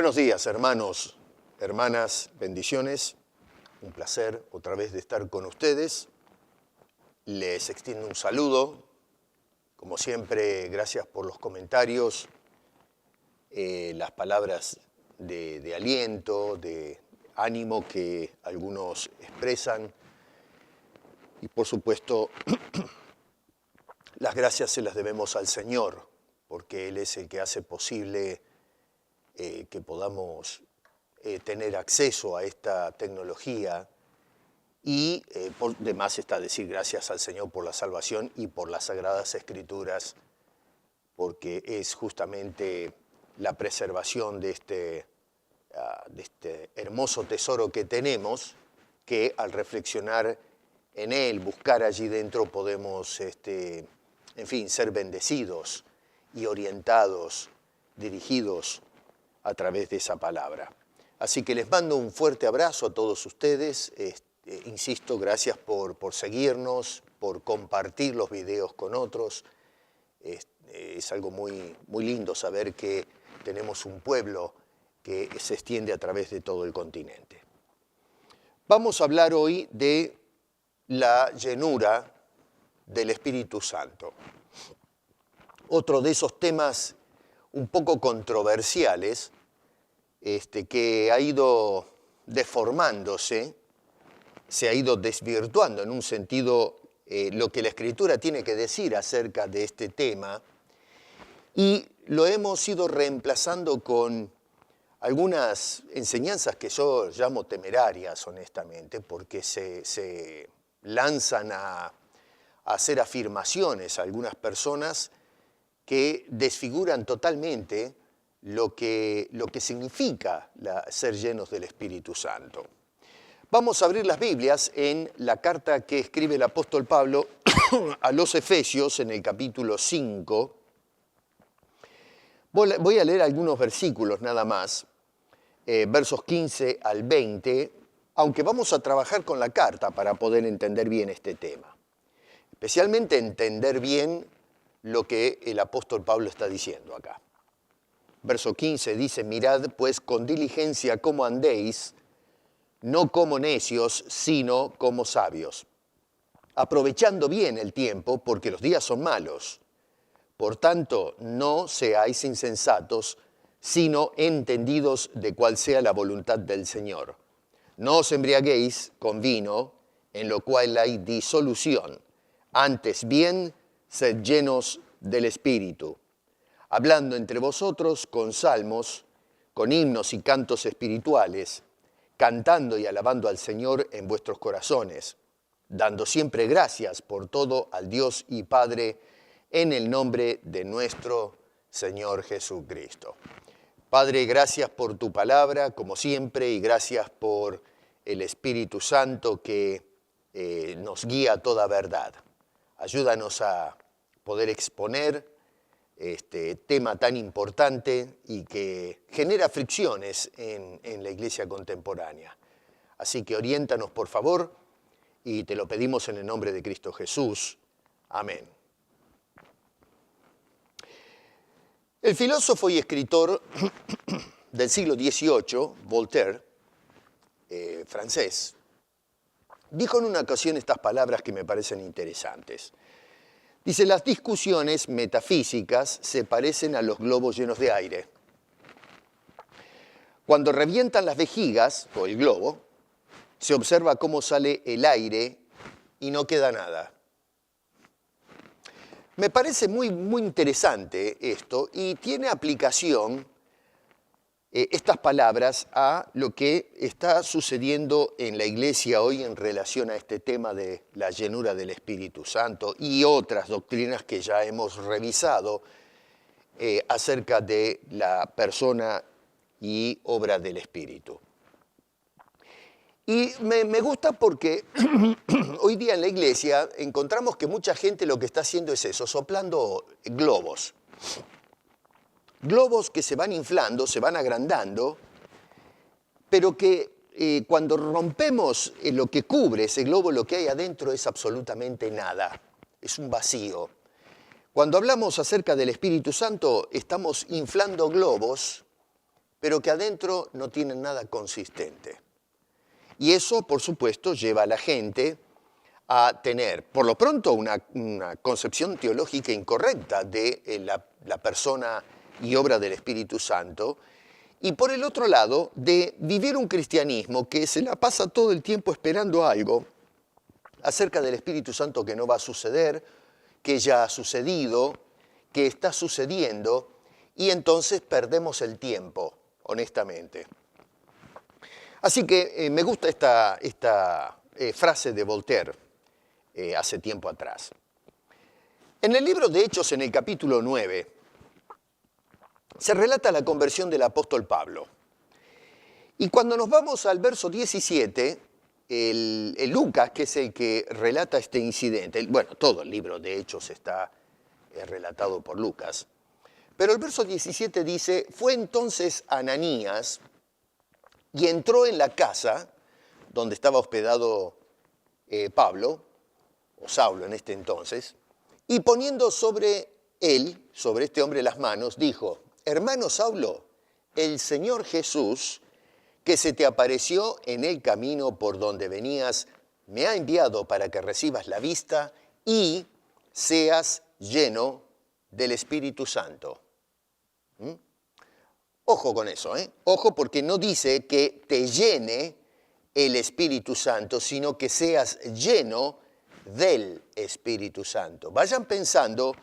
Buenos días, hermanos, hermanas, bendiciones. Un placer otra vez de estar con ustedes. Les extiendo un saludo. Como siempre, gracias por los comentarios, las palabras de aliento, de ánimo que algunos expresan. Y por supuesto, las gracias se las debemos al Señor, porque Él es el que hace posible que podamos tener acceso a esta tecnología y por demás está decir gracias al Señor por la salvación y por las Sagradas Escrituras, porque es justamente la preservación de este hermoso tesoro que tenemos, que al reflexionar en él, buscar allí dentro, podemos, en fin, ser bendecidos y orientados, dirigidos a través de esa palabra. Así que les mando un fuerte abrazo a todos ustedes. Insisto, gracias por seguirnos, por compartir los videos con otros. Es algo muy, muy lindo saber que tenemos un pueblo que se extiende a través de todo el continente. Vamos a hablar hoy de la llenura del Espíritu Santo. Otro de esos temas un poco controversiales, que ha ido deformándose, se ha ido desvirtuando en un sentido lo que la Escritura tiene que decir acerca de este tema, y lo hemos ido reemplazando con algunas enseñanzas que yo llamo temerarias, honestamente, porque se lanzan a hacer afirmaciones a algunas personas que desfiguran totalmente lo que significa ser llenos del Espíritu Santo. Vamos a abrir las Biblias en la carta que escribe el apóstol Pablo a los Efesios en el capítulo 5. Voy a leer algunos versículos nada más, versos 15 al 20, aunque vamos a trabajar con la carta para poder entender bien este tema. Especialmente entender bien lo que el apóstol Pablo está diciendo acá. Verso 15 dice, mirad pues con diligencia cómo andéis, no como necios, sino como sabios, aprovechando bien el tiempo, porque los días son malos. Por tanto, no seáis insensatos, sino entendidos de cuál sea la voluntad del Señor. No os embriaguéis con vino, en lo cual hay disolución, antes bien, sed llenos del Espíritu, hablando entre vosotros con salmos, con himnos y cantos espirituales, cantando y alabando al Señor en vuestros corazones, dando siempre gracias por todo al Dios y Padre, en el nombre de nuestro Señor Jesucristo. Padre, gracias por tu palabra, como siempre, y gracias por el Espíritu Santo que nos guía a toda verdad. Ayúdanos a poder exponer este tema tan importante y que genera fricciones en la iglesia contemporánea. Así que oriéntanos, por favor, y te lo pedimos en el nombre de Cristo Jesús. Amén. El filósofo y escritor del siglo XVIII, Voltaire, francés, dijo en una ocasión estas palabras que me parecen interesantes. Dice, las discusiones metafísicas se parecen a los globos llenos de aire. Cuando revientan las vejigas, o el globo, se observa cómo sale el aire y no queda nada. Me parece muy, muy interesante esto y tiene aplicación estas palabras a lo que está sucediendo en la iglesia hoy en relación a este tema de la llenura del Espíritu Santo y otras doctrinas que ya hemos revisado acerca de la persona y obra del Espíritu. Y me gusta porque hoy día en la iglesia encontramos que mucha gente lo que está haciendo es eso, soplando globos. Globos que se van inflando, se van agrandando, pero que cuando rompemos lo que cubre ese globo, lo que hay adentro es absolutamente nada, es un vacío. Cuando hablamos acerca del Espíritu Santo, estamos inflando globos, pero que adentro no tienen nada consistente. Y eso, por supuesto, lleva a la gente a tener, por lo pronto, una concepción teológica incorrecta de la persona y obra del Espíritu Santo, y por el otro lado, de vivir un cristianismo que se la pasa todo el tiempo esperando algo acerca del Espíritu Santo que no va a suceder, que ya ha sucedido, que está sucediendo, y entonces perdemos el tiempo, honestamente. Así que me gusta esta frase de Voltaire hace tiempo atrás. En el libro de Hechos, en el capítulo 9, se relata la conversión del apóstol Pablo. Y cuando nos vamos al verso 17, el Lucas, que es el que relata este incidente, bueno, todo el libro de Hechos está relatado por Lucas, pero el verso 17 dice, fue entonces Ananías y entró en la casa donde estaba hospedado Pablo, o Saulo en este entonces, y poniendo sobre él, sobre este hombre las manos, dijo, hermano Saulo, el Señor Jesús, que se te apareció en el camino por donde venías, me ha enviado para que recibas la vista y seas lleno del Espíritu Santo. Ojo con eso, Ojo porque no dice que te llene el Espíritu Santo, sino que seas lleno del Espíritu Santo. Vayan pensando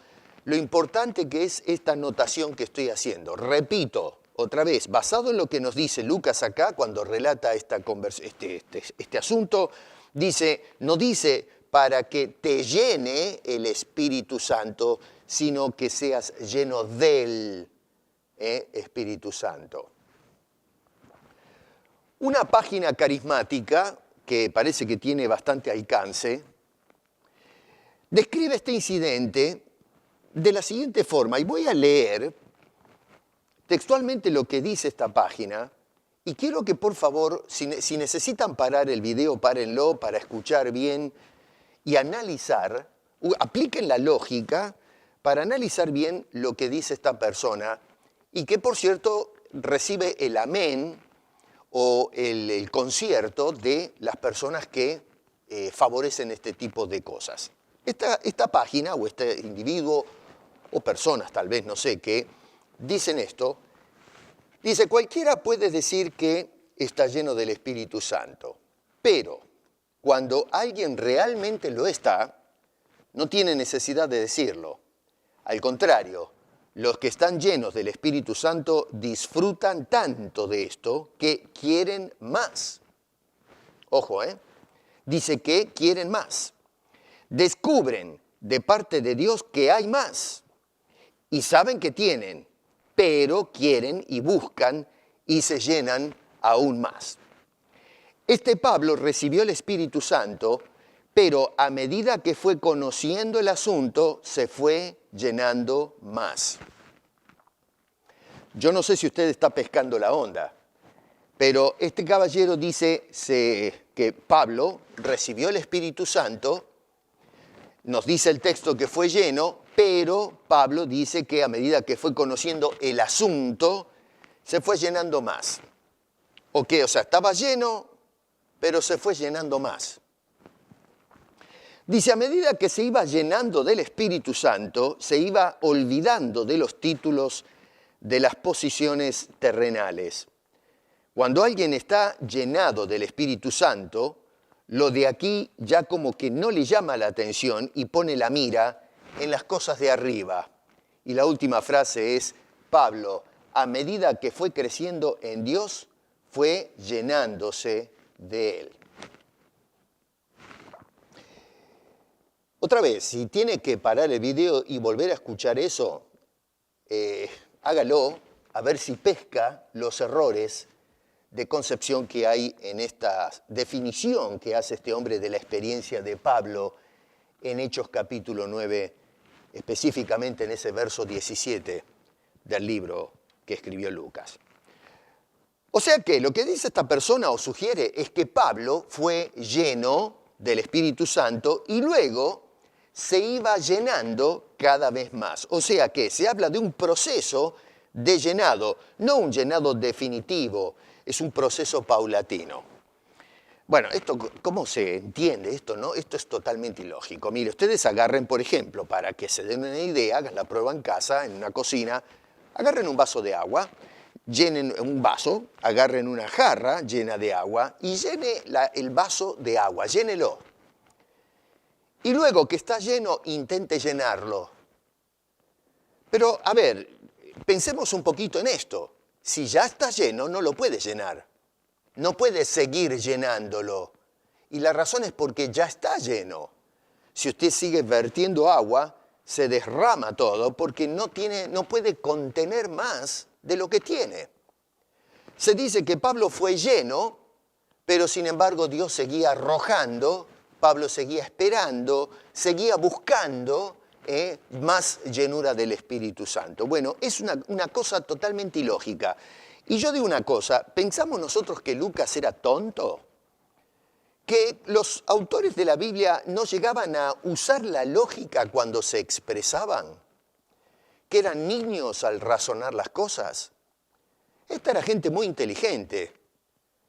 lo importante que es esta notación que estoy haciendo. Repito, otra vez, basado en lo que nos dice Lucas acá, cuando relata este asunto, no dice para que te llene el Espíritu Santo, sino que seas lleno del Espíritu Santo. Una página carismática, que parece que tiene bastante alcance, describe este incidente de la siguiente forma, y voy a leer textualmente lo que dice esta página, y quiero que por favor, si necesitan parar el video, párenlo para escuchar bien y analizar, apliquen la lógica para analizar bien lo que dice esta persona, y que por cierto recibe el amén o el concierto de las personas que favorecen este tipo de cosas. Esta página o este individuo o personas tal vez, no sé, que dicen esto, dice, cualquiera puede decir que está lleno del Espíritu Santo, pero cuando alguien realmente lo está, no tiene necesidad de decirlo. Al contrario, los que están llenos del Espíritu Santo disfrutan tanto de esto que quieren más. Ojo, dice que quieren más. Descubren de parte de Dios que hay más y saben que tienen, pero quieren y buscan y se llenan aún más. Este Pablo recibió el Espíritu Santo, pero a medida que fue conociendo el asunto, se fue llenando más. Yo no sé si usted está pescando la onda, pero este caballero dice que Pablo recibió el Espíritu Santo, nos dice el texto que fue lleno, pero Pablo dice que a medida que fue conociendo el asunto, se fue llenando más. O sea, estaba lleno, pero se fue llenando más. Dice, a medida que se iba llenando del Espíritu Santo, se iba olvidando de los títulos de las posiciones terrenales. Cuando alguien está llenado del Espíritu Santo, lo de aquí ya como que no le llama la atención y pone la mira en las cosas de arriba. Y la última frase es, Pablo a medida que fue creciendo en Dios, fue llenándose de Él. Otra vez, si tiene que parar el video y volver a escuchar eso, hágalo, a ver si pesca los errores de concepción que hay en esta definición que hace este hombre de la experiencia de Pablo en Hechos capítulo 9, específicamente en ese verso 17 del libro que escribió Lucas. O sea que lo que dice esta persona o sugiere es que Pablo fue lleno del Espíritu Santo y luego se iba llenando cada vez más. O sea que se habla de un proceso de llenado, no un llenado definitivo, es un proceso paulatino. Bueno, esto, ¿cómo se entiende esto, no? Esto es totalmente ilógico. Mire, ustedes agarren, por ejemplo, para que se den una idea, hagan la prueba en casa, en una cocina, agarren un vaso de agua, llenen un vaso, agarren una jarra llena de agua y llene el vaso de agua, llénelo. Y luego que está lleno, intente llenarlo. Pero, a ver, pensemos un poquito en esto. Si ya está lleno, no lo puede llenar. No puede seguir llenándolo. Y la razón es porque ya está lleno. Si usted sigue vertiendo agua, se derrama todo porque no puede contener más de lo que tiene. Se dice que Pablo fue lleno, pero sin embargo Dios seguía arrojando, Pablo seguía esperando, seguía buscando más llenura del Espíritu Santo. Bueno, es una cosa totalmente ilógica. Y yo digo una cosa, ¿pensamos nosotros que Lucas era tonto? ¿Que los autores de la Biblia no llegaban a usar la lógica cuando se expresaban? ¿Que eran niños al razonar las cosas? Esta era gente muy inteligente.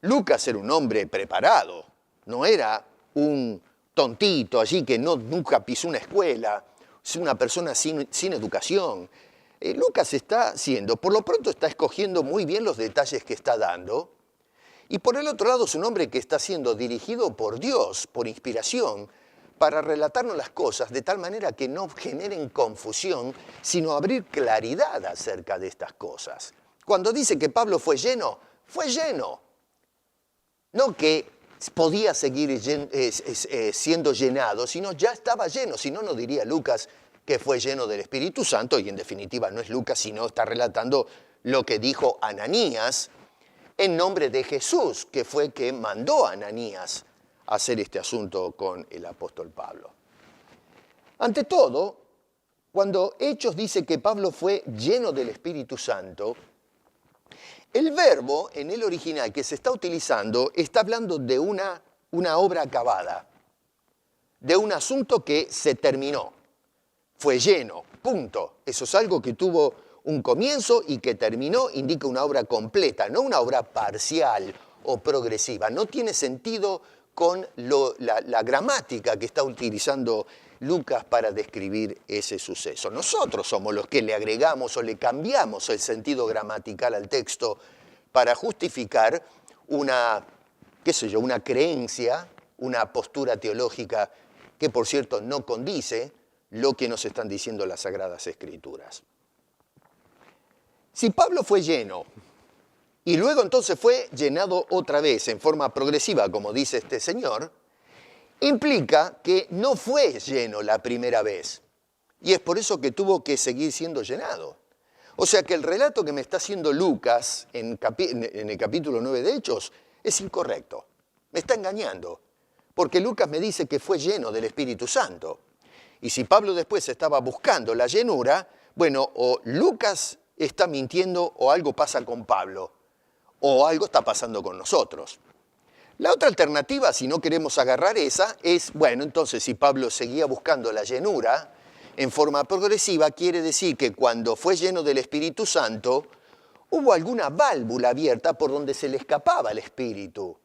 Lucas era un hombre preparado, no era un tontito allí que nunca pisó una escuela, es una persona sin educación. Lucas por lo pronto está escogiendo muy bien los detalles que está dando, y por el otro lado es un hombre que está siendo dirigido por Dios, por inspiración, para relatarnos las cosas de tal manera que no generen confusión, sino abrir claridad acerca de estas cosas. Cuando dice que Pablo fue lleno, fue lleno. No que podía seguir siendo llenado, sino ya estaba lleno. Si no, no diría Lucas que fue lleno del Espíritu Santo, y en definitiva no es Lucas, sino está relatando lo que dijo Ananías en nombre de Jesús, que fue que mandó a Ananías a hacer este asunto con el apóstol Pablo. Ante todo, cuando Hechos dice que Pablo fue lleno del Espíritu Santo, el verbo en el original que se está utilizando está hablando de una obra acabada, de un asunto que se terminó. Fue lleno, punto. Eso es algo que tuvo un comienzo y que terminó, indica una obra completa, no una obra parcial o progresiva. No tiene sentido con la gramática que está utilizando Lucas para describir ese suceso. Nosotros somos los que le agregamos o le cambiamos el sentido gramatical al texto para justificar una creencia, una postura teológica que, por cierto, no condice lo que nos están diciendo las Sagradas Escrituras. Si Pablo fue lleno y luego entonces fue llenado otra vez en forma progresiva, como dice este señor, implica que no fue lleno la primera vez. Y es por eso que tuvo que seguir siendo llenado. O sea que el relato que me está haciendo Lucas en el capítulo 9 de Hechos es incorrecto. Me está engañando. Porque Lucas me dice que fue lleno del Espíritu Santo. Y si Pablo después estaba buscando la llenura, bueno, o Lucas está mintiendo o algo pasa con Pablo, o algo está pasando con nosotros. La otra alternativa, si no queremos agarrar esa, es, bueno, entonces si Pablo seguía buscando la llenura en forma progresiva, quiere decir que cuando fue lleno del Espíritu Santo, hubo alguna válvula abierta por donde se le escapaba el Espíritu.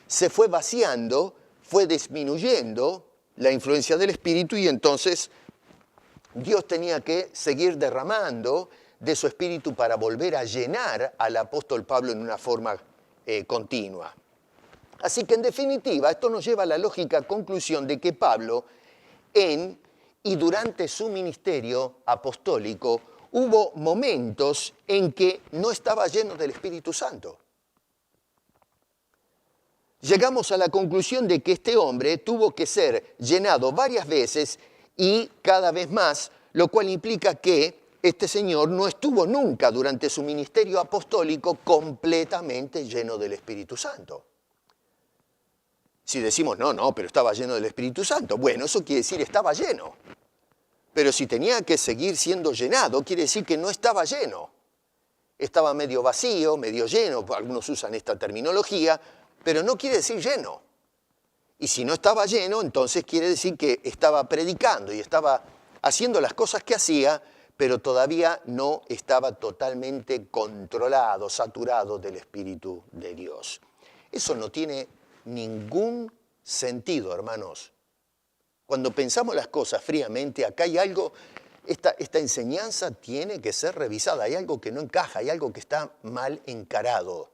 Se fue vaciando, fue disminuyendo la influencia del Espíritu y entonces Dios tenía que seguir derramando de su Espíritu para volver a llenar al apóstol Pablo en una forma continua. Así que en definitiva esto nos lleva a la lógica conclusión de que Pablo y durante su ministerio apostólico hubo momentos en que no estaba lleno del Espíritu Santo. Llegamos a la conclusión de que este hombre tuvo que ser llenado varias veces y cada vez más, lo cual implica que este señor no estuvo nunca durante su ministerio apostólico completamente lleno del Espíritu Santo. Si decimos, no, pero estaba lleno del Espíritu Santo, bueno, eso quiere decir estaba lleno. Pero si tenía que seguir siendo llenado, quiere decir que no estaba lleno. Estaba medio vacío, medio lleno, algunos usan esta terminología, pero no quiere decir lleno. Y si no estaba lleno, entonces quiere decir que estaba predicando y estaba haciendo las cosas que hacía, pero todavía no estaba totalmente controlado, saturado del Espíritu de Dios. Eso no tiene ningún sentido, hermanos. Cuando pensamos las cosas fríamente, acá hay algo, esta enseñanza tiene que ser revisada, hay algo que no encaja, hay algo que está mal encarado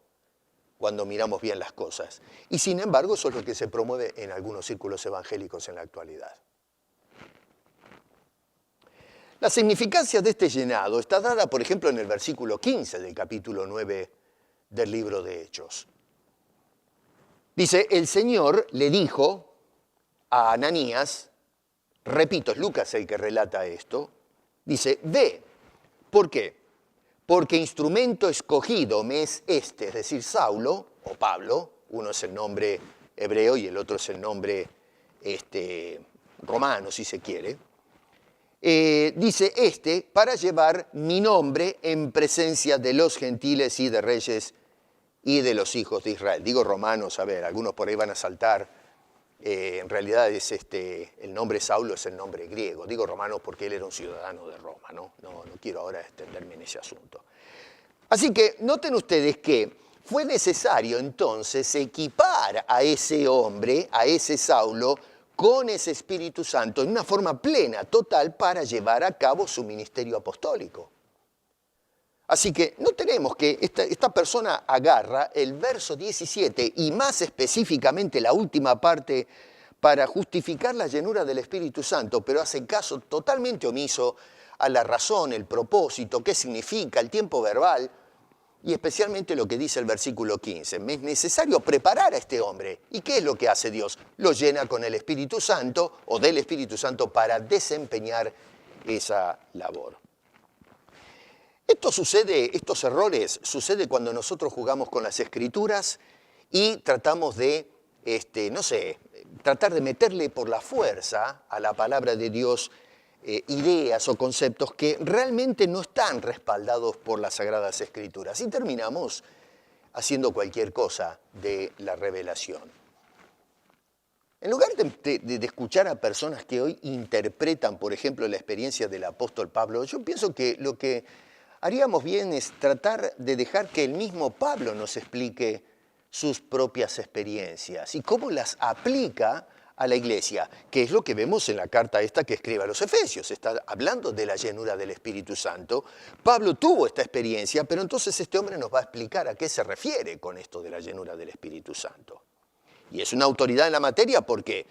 cuando miramos bien las cosas. Y sin embargo, eso es lo que se promueve en algunos círculos evangélicos en la actualidad. La significancia de este llenado está dada, por ejemplo, en el versículo 15 del capítulo 9 del libro de Hechos. Dice, el Señor le dijo a Ananías, repito, es Lucas el que relata esto, dice, ve, ¿por qué? Porque instrumento escogido me es este, es decir, Saulo o Pablo, uno es el nombre hebreo y el otro es el nombre romano, si se quiere. Dice para llevar mi nombre en presencia de los gentiles y de reyes y de los hijos de Israel. Digo romanos, a ver, algunos por ahí van a saltar. En realidad es el nombre Saulo es el nombre griego. Digo romanos porque él era un ciudadano de Roma, ¿no? No quiero ahora extenderme en ese asunto. Así que noten ustedes que fue necesario entonces equipar a ese hombre, a ese Saulo, con ese Espíritu Santo en una forma plena, total, para llevar a cabo su ministerio apostólico. Así que no tenemos que esta persona agarra el verso 17 y más específicamente la última parte para justificar la llenura del Espíritu Santo, pero hace caso totalmente omiso a la razón, el propósito, qué significa, el tiempo verbal y especialmente lo que dice el versículo 15. Me es necesario preparar a este hombre. ¿Y qué es lo que hace Dios? Lo llena con el Espíritu Santo o del Espíritu Santo para desempeñar esa labor. Estos errores sucede cuando nosotros jugamos con las Escrituras y tratamos de, tratar de meterle por la fuerza a la palabra de Dios ideas o conceptos que realmente no están respaldados por las Sagradas Escrituras. Y terminamos haciendo cualquier cosa de la revelación. En lugar de escuchar a personas que hoy interpretan, por ejemplo, la experiencia del apóstol Pablo, yo pienso que lo que haríamos bien es tratar de dejar que el mismo Pablo nos explique sus propias experiencias y cómo las aplica a la iglesia, que es lo que vemos en la carta esta que escribe a los Efesios. Está hablando de la llenura del Espíritu Santo. Pablo tuvo esta experiencia, pero entonces este hombre nos va a explicar a qué se refiere con esto de la llenura del Espíritu Santo. Y es una autoridad en la materia porque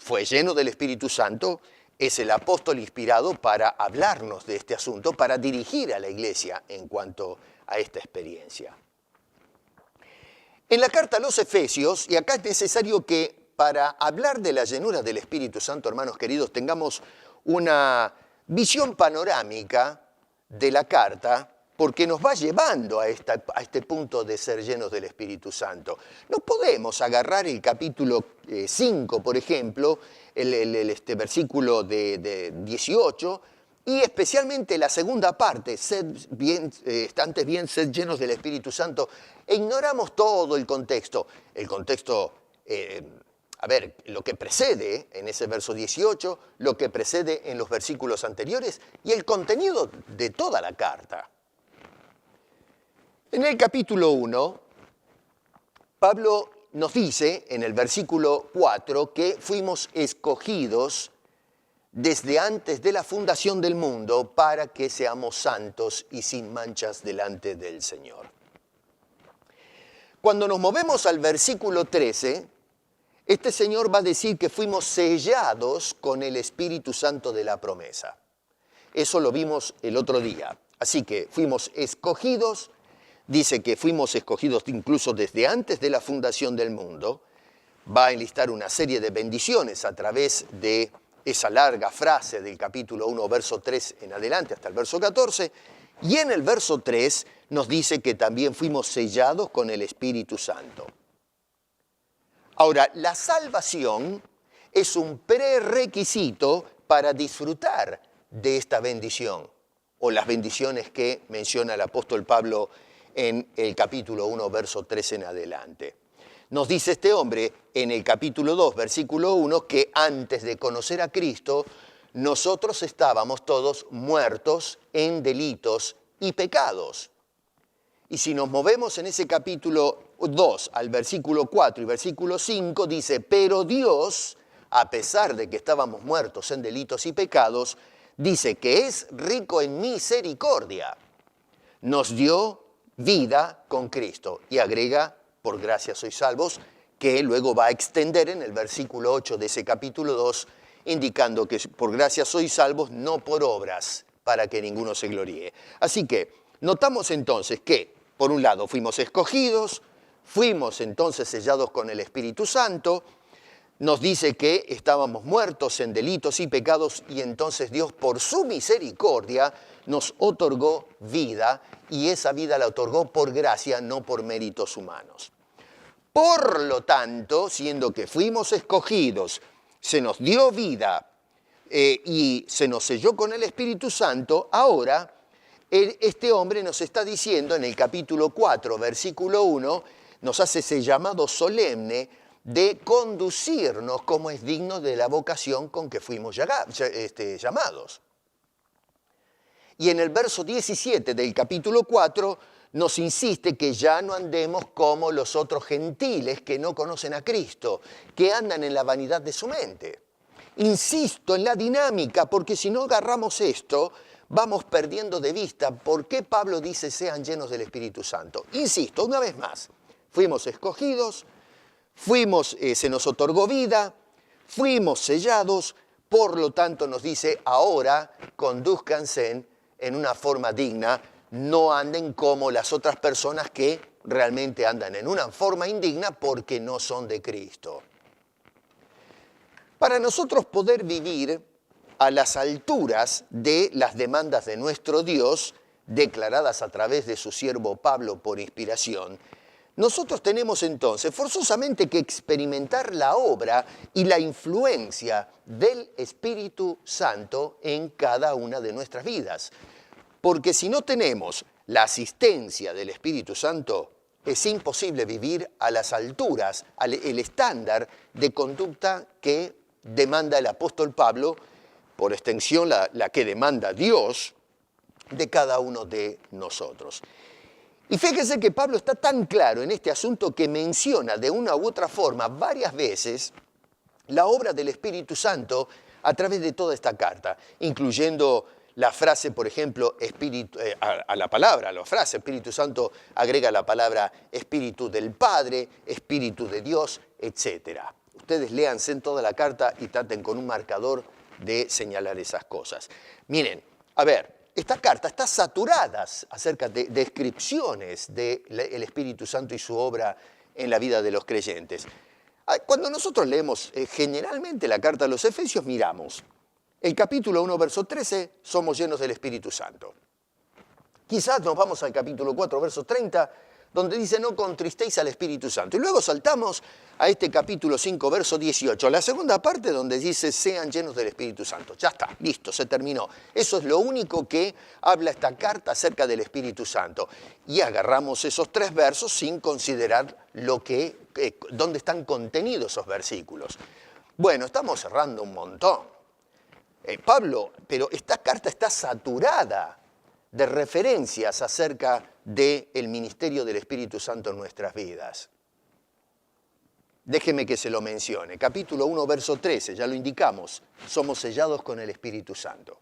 fue lleno del Espíritu Santo, es el apóstol inspirado para hablarnos de este asunto, para dirigir a la iglesia en cuanto a esta experiencia. En la carta a los Efesios, y acá es necesario que para hablar de la llenura del Espíritu Santo, hermanos queridos, tengamos una visión panorámica de la carta, porque nos va llevando a este punto de ser llenos del Espíritu Santo. No podemos agarrar el capítulo 5, por ejemplo, el versículo de 18, y especialmente la segunda parte, sed llenos del Espíritu Santo, e ignoramos todo el contexto. El contexto, lo que precede en ese verso 18, lo que precede en los versículos anteriores y el contenido de toda la carta. En el capítulo 1, Pablo nos dice en el versículo 4 que fuimos escogidos desde antes de la fundación del mundo para que seamos santos y sin manchas delante del Señor. Cuando nos movemos al versículo 13, este Señor va a decir que fuimos sellados con el Espíritu Santo de la promesa. Eso lo vimos el otro día. Así que fuimos escogidos, dice que fuimos escogidos incluso desde antes de la fundación del mundo. Va a enlistar una serie de bendiciones a través de esa larga frase del capítulo 1, verso 3 en adelante, hasta el verso 14. Y en el verso 3 nos dice que también fuimos sellados con el Espíritu Santo. Ahora, la salvación es un prerequisito para disfrutar de esta bendición, o las bendiciones que menciona el apóstol Pablo en el capítulo 1, verso 3 en adelante. Nos dice este hombre en el capítulo 2, versículo 1, que antes de conocer a Cristo, nosotros estábamos todos muertos en delitos y pecados. Y si nos movemos en ese capítulo 2 al versículo 4 y versículo 5, dice, pero Dios, a pesar de que estábamos muertos en delitos y pecados, dice que es rico en misericordia. Nos dio vida con Cristo. Y agrega, por gracia sois salvos, que luego va a extender en el versículo 8 de ese capítulo 2, indicando que por gracia sois salvos, no por obras, para que ninguno se gloríe. Así que notamos entonces que, por un lado, fuimos escogidos, fuimos entonces sellados con el Espíritu Santo, nos dice que estábamos muertos en delitos y pecados y entonces Dios por su misericordia nos otorgó vida y esa vida la otorgó por gracia, no por méritos humanos. Por lo tanto, siendo que fuimos escogidos, se nos dio vida y se nos selló con el Espíritu Santo, ahora este hombre nos está diciendo en el capítulo 4, versículo 1, nos hace ese llamado solemne de conducirnos como es digno de la vocación con que fuimos llamados. Y en el verso 17 del capítulo 4 nos insiste que ya no andemos como los otros gentiles que no conocen a Cristo, que andan en la vanidad de su mente. Insisto en la dinámica, porque si no agarramos esto, vamos perdiendo de vista por qué Pablo dice sean llenos del Espíritu Santo. Insisto, una vez más, fuimos escogidos, se nos otorgó vida, fuimos sellados, por lo tanto nos dice ahora condúzcanse en una forma digna, no anden como las otras personas que realmente andan en una forma indigna porque no son de Cristo. Para nosotros poder vivir a las alturas de las demandas de nuestro Dios, declaradas a través de su siervo Pablo por inspiración, nosotros tenemos entonces forzosamente que experimentar la obra y la influencia del Espíritu Santo en cada una de nuestras vidas. Porque si no tenemos la asistencia del Espíritu Santo, es imposible vivir a las alturas, el estándar de conducta que demanda el apóstol Pablo, por extensión la que demanda Dios de cada uno de nosotros. Y fíjense que Pablo está tan claro en este asunto que menciona de una u otra forma varias veces la obra del Espíritu Santo a través de toda esta carta, incluyendo la frase, por ejemplo, a la frase Espíritu Santo agrega la palabra Espíritu del Padre, Espíritu de Dios, etc. Ustedes léanse en toda la carta y traten con un marcador de señalar esas cosas. Miren, a ver, esta carta está saturada acerca de descripciones del Espíritu Santo y su obra en la vida de los creyentes. Cuando nosotros leemos generalmente la carta a los Efesios, miramos el capítulo 1, verso 13, somos llenos del Espíritu Santo. Quizás nos vamos al capítulo 4, verso 30, donde dice no contristéis al Espíritu Santo. Y luego saltamos a este capítulo 5, verso 18, la segunda parte donde dice sean llenos del Espíritu Santo. Ya está, listo, se terminó. Eso es lo único que habla esta carta acerca del Espíritu Santo. Y agarramos esos 3 versos sin considerar dónde están contenidos esos versículos. Bueno, estamos cerrando un montón. Pablo, pero esta carta está saturada de referencias acerca del ministerio del Espíritu Santo en nuestras vidas. Déjeme que se lo mencione. Capítulo 1, verso 13, ya lo indicamos, somos sellados con el Espíritu Santo.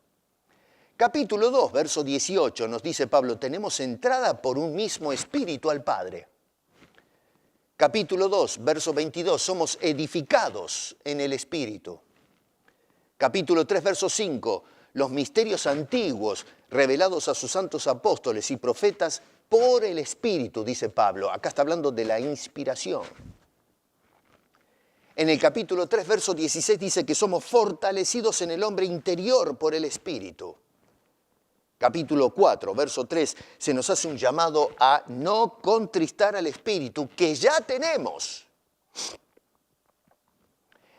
Capítulo 2, verso 18, nos dice Pablo, tenemos entrada por un mismo Espíritu al Padre. Capítulo 2, verso 22, somos edificados en el Espíritu. Capítulo 3, verso 5, los misterios antiguos revelados a sus santos apóstoles y profetas por el Espíritu, dice Pablo. Acá está hablando de la inspiración. En el capítulo 3, verso 16 dice que somos fortalecidos en el hombre interior por el Espíritu. Capítulo 4, verso 3, se nos hace un llamado a no contristar al Espíritu que ya tenemos.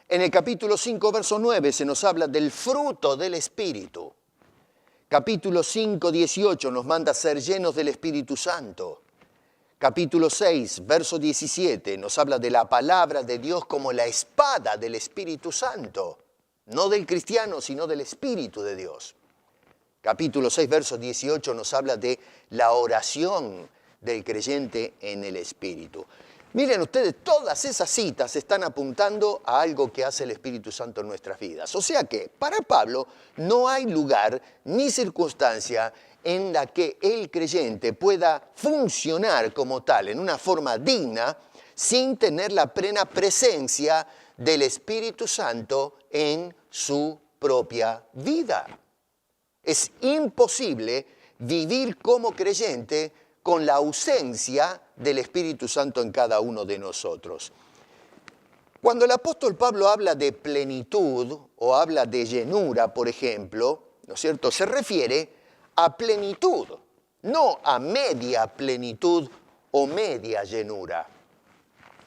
En el capítulo 5, verso 9, se nos habla del fruto del Espíritu. Capítulo 5, 18 nos manda a ser llenos del Espíritu Santo. Capítulo 6, verso 17, nos habla de la palabra de Dios como la espada del Espíritu Santo. No del cristiano, sino del Espíritu de Dios. Capítulo 6, verso 18 nos habla de la oración del creyente en el Espíritu. Miren ustedes, todas esas citas están apuntando a algo que hace el Espíritu Santo en nuestras vidas. O sea que, para Pablo, no hay lugar ni circunstancia en la que el creyente pueda funcionar como tal, en una forma digna, sin tener la plena presencia del Espíritu Santo en su propia vida. Es imposible vivir como creyente con la ausencia del Espíritu Santo en cada uno de nosotros. Cuando el apóstol Pablo habla de plenitud o habla de llenura, por ejemplo, ¿no es cierto?, se refiere a plenitud, no a media plenitud o media llenura.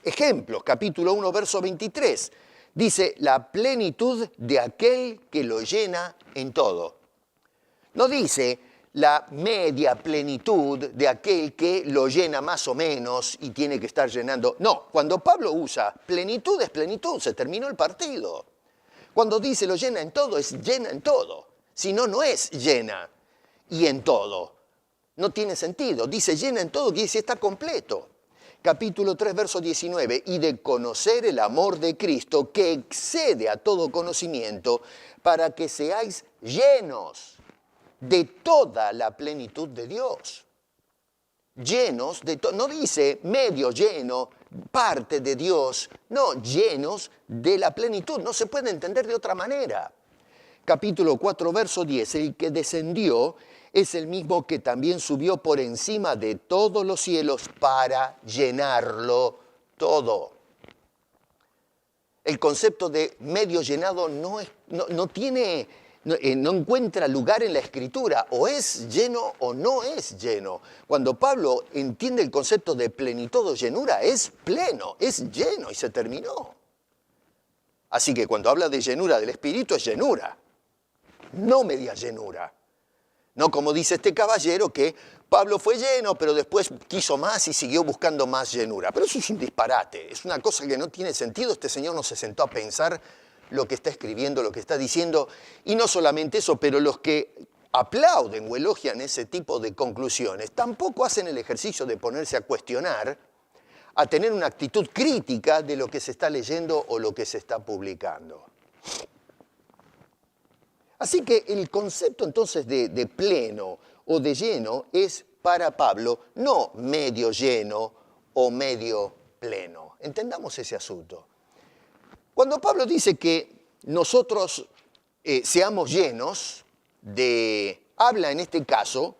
Ejemplos, capítulo 1, verso 23, dice la plenitud de aquel que lo llena en todo. No dice la media plenitud de aquel que lo llena más o menos y tiene que estar llenando. No, cuando Pablo usa plenitud es plenitud, se terminó el partido. Cuando dice lo llena en todo, es llena en todo. Si no, no es llena y en todo. No tiene sentido. Dice llena en todo, quiere decir está completo. Capítulo 3, verso 19. Y de conocer el amor de Cristo que excede a todo conocimiento para que seáis llenos de toda la plenitud de Dios. Llenos de todo. No dice medio lleno, parte de Dios. No, llenos de la plenitud. No se puede entender de otra manera. Capítulo 4, verso 10. El que descendió es el mismo que también subió por encima de todos los cielos para llenarlo todo. El concepto de medio llenado no encuentra lugar en la Escritura. O es lleno o no es lleno. Cuando Pablo entiende el concepto de plenitud o llenura, es pleno, es lleno y se terminó. Así que cuando habla de llenura del Espíritu, es llenura, no media llenura. No como dice este caballero que Pablo fue lleno, pero después quiso más y siguió buscando más llenura. Pero eso es un disparate, es una cosa que no tiene sentido. Este señor no se sentó a pensar lo que está escribiendo, lo que está diciendo. Y no solamente eso, pero los que aplauden o elogian ese tipo de conclusiones tampoco hacen el ejercicio de ponerse a cuestionar, a tener una actitud crítica de lo que se está leyendo o lo que se está publicando. Así que el concepto entonces de pleno o de lleno es para Pablo no medio lleno o medio pleno. Entendamos ese asunto. Cuando Pablo dice que nosotros seamos llenos, habla en este caso